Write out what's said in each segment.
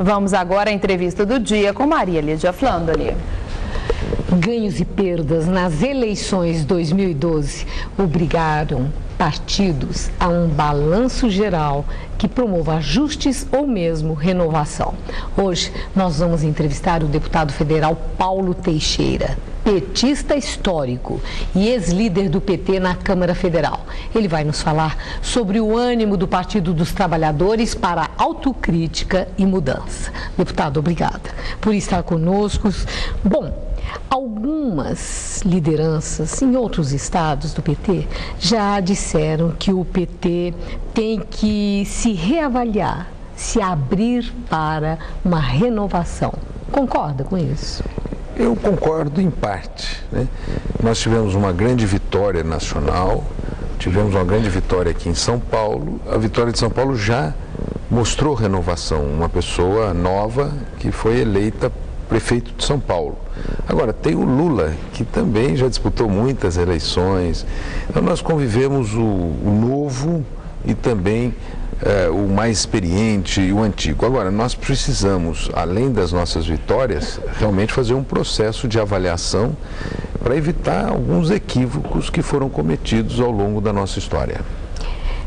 Vamos agora à entrevista do dia com Maria Lídia Flandoni. Ganhos e perdas nas eleições 2012 obrigaram partidos a um balanço geral que promova ajustes ou mesmo renovação. Hoje nós vamos entrevistar o deputado federal Paulo Teixeira, petista histórico e ex-líder do PT na Câmara Federal. Ele vai nos falar sobre o ânimo do Partido dos Trabalhadores para autocrítica e mudança. Deputado, obrigada por estar conosco. Bom, algumas lideranças em outros estados do PT já disseram que o PT tem que se reavaliar, se abrir para uma renovação. Concorda com isso? Eu concordo em parte, né? Nós tivemos uma grande vitória nacional, tivemos uma grande vitória aqui em São Paulo. A vitória de São Paulo já mostrou renovação, uma pessoa nova que foi eleita prefeito de São Paulo. Agora, tem o Lula, que também já disputou muitas eleições. Então, nós convivemos o novo e também o mais experiente e o antigo. Agora, nós precisamos, além das nossas vitórias, realmente fazer um processo de avaliação para evitar alguns equívocos que foram cometidos ao longo da nossa história.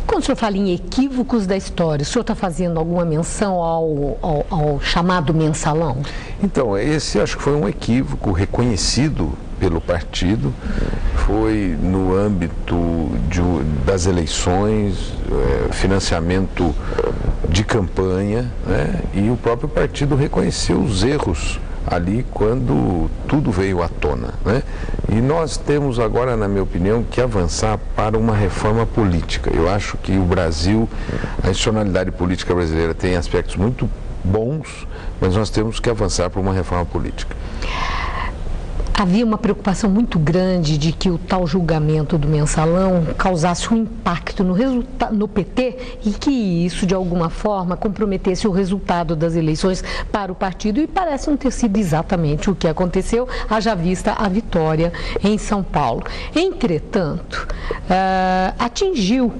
Quando o senhor fala em equívocos da história, o senhor está fazendo alguma menção ao chamado mensalão? Então, esse acho que foi um equívoco reconhecido pelo partido, foi no âmbito das eleições, financiamento de campanha, né? E o próprio partido reconheceu os erros ali quando tudo veio à tona, né? E nós temos agora, na minha opinião, que avançar para uma reforma política. Eu acho que o Brasil, a institucionalidade política brasileira tem aspectos muito bons, mas nós temos que avançar para uma reforma política. Havia uma preocupação muito grande de que o tal julgamento do mensalão causasse um impacto no PT e que isso, de alguma forma, comprometesse o resultado das eleições para o partido, e parece não ter sido exatamente o que aconteceu, haja vista a vitória em São Paulo. Entretanto, atingiu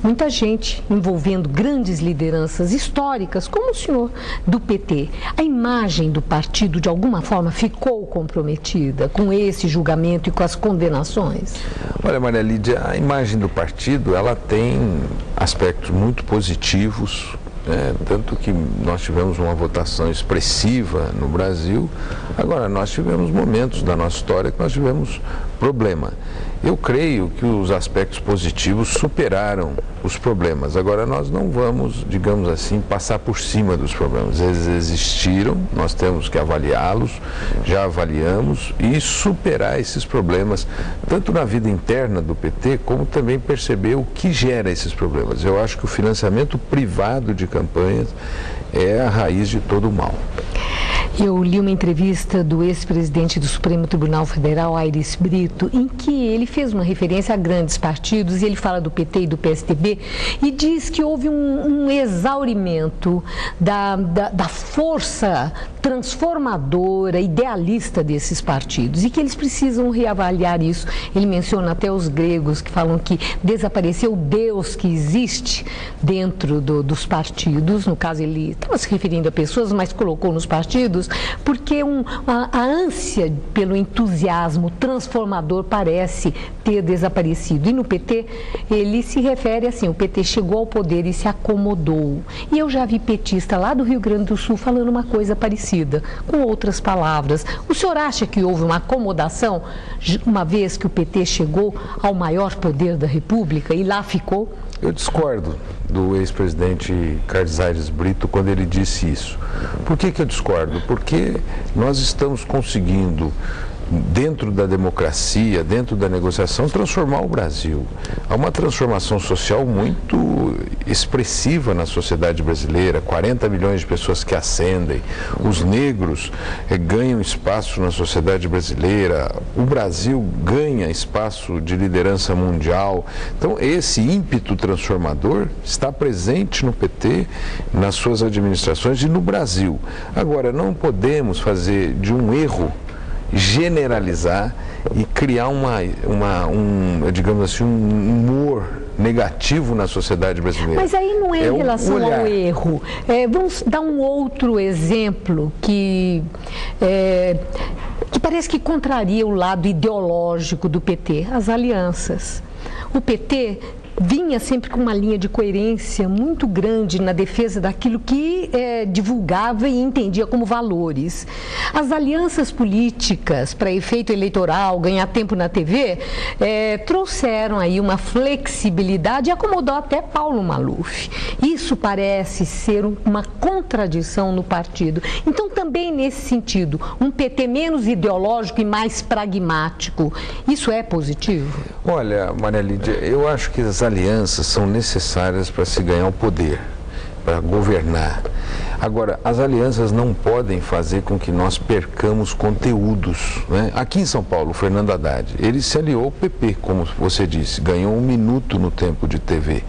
muita gente, envolvendo grandes lideranças históricas, como o senhor do PT. A imagem do partido, de alguma forma, ficou comprometida com esse julgamento e com as condenações? Olha, Maria Lídia, a imagem do partido, ela tem aspectos muito positivos, né? Tanto que nós tivemos uma votação expressiva no Brasil. Agora, nós tivemos momentos da nossa história que nós tivemos problema. Eu creio que os aspectos positivos superaram os problemas. Agora, nós não vamos, digamos assim, passar por cima dos problemas. Eles existiram, nós temos que avaliá-los, já avaliamos, e superar esses problemas, tanto na vida interna do PT, como também perceber o que gera esses problemas. Eu acho que o financiamento privado de campanhas é a raiz de todo o mal. Eu li uma entrevista do ex-presidente do Supremo Tribunal Federal, Aires Brito, em que ele fez uma referência a grandes partidos, e ele fala do PT e do PSDB, e diz que houve um exaurimento da força transformadora, idealista desses partidos, e que eles precisam reavaliar isso. Ele menciona até os gregos, que falam que desapareceu o Deus que existe dentro dos partidos. No caso, ele estava se referindo a pessoas, mas colocou nos partidos, porque a ânsia pelo entusiasmo transformador parece ter desaparecido. E no PT, ele se refere assim: o PT chegou ao poder e se acomodou. E eu já vi petista lá do Rio Grande do Sul falando uma coisa parecida, com outras palavras. O senhor acha que houve uma acomodação, uma vez que o PT chegou ao maior poder da República e lá ficou? Eu discordo do ex-presidente Carlos Aires Brito quando ele disse isso. Por que eu discordo? Porque nós estamos conseguindo, dentro da democracia, dentro da negociação, transformar o Brasil. Há uma transformação social muito expressiva na sociedade brasileira, 40 milhões de pessoas que ascendem, os negros ganham espaço na sociedade brasileira, o Brasil ganha espaço de liderança mundial. Então, esse ímpeto transformador está presente no PT, nas suas administrações e no Brasil. Agora, não podemos fazer de um erro generalizar e criar digamos assim, um humor negativo na sociedade brasileira. Mas aí não é em relação ao erro. Vamos dar um outro exemplo que parece que contraria o lado ideológico do PT, as alianças. O PT vinha sempre com uma linha de coerência muito grande na defesa daquilo que divulgava e entendia como valores. As alianças políticas para efeito eleitoral, ganhar tempo na TV, trouxeram aí uma flexibilidade e acomodou até Paulo Maluf. Isso parece ser uma contradição no partido. Então, também nesse sentido, um PT menos ideológico e mais pragmático, isso é positivo? Olha, Maria Lídia, eu acho que as alianças são necessárias para se ganhar o poder, para governar. Agora, as alianças não podem fazer com que nós percamos conteúdos, né? Aqui em São Paulo, o Fernando Haddad, ele se aliou ao PP, como você disse, ganhou 1 minuto no tempo de TV.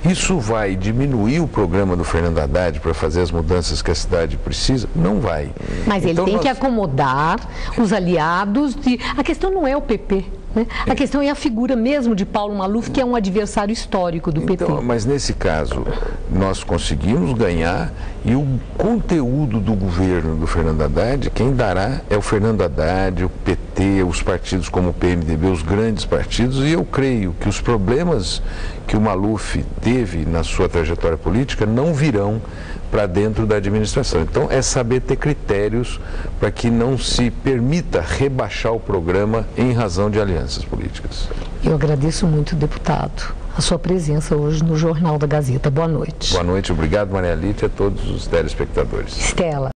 Isso vai diminuir o programa do Fernando Haddad para fazer as mudanças que a cidade precisa? Não vai. Mas ele tem que acomodar os aliados. A questão não é o PP. Né? A questão é a figura mesmo de Paulo Maluf, que é um adversário histórico do PT. Mas nesse caso, nós conseguimos ganhar e o conteúdo do governo do Fernando Haddad, quem dará é o Fernando Haddad, o PT, os partidos como o PMDB, os grandes partidos, e eu creio que os problemas que o Maluf teve na sua trajetória política não virão para dentro da administração. Então, é saber ter critérios para que não se permita rebaixar o programa em razão de alianças políticas. Eu agradeço muito, deputado, a sua presença hoje no Jornal da Gazeta. Boa noite. Boa noite, obrigado, Maria Lídia, e a todos os telespectadores. Estela.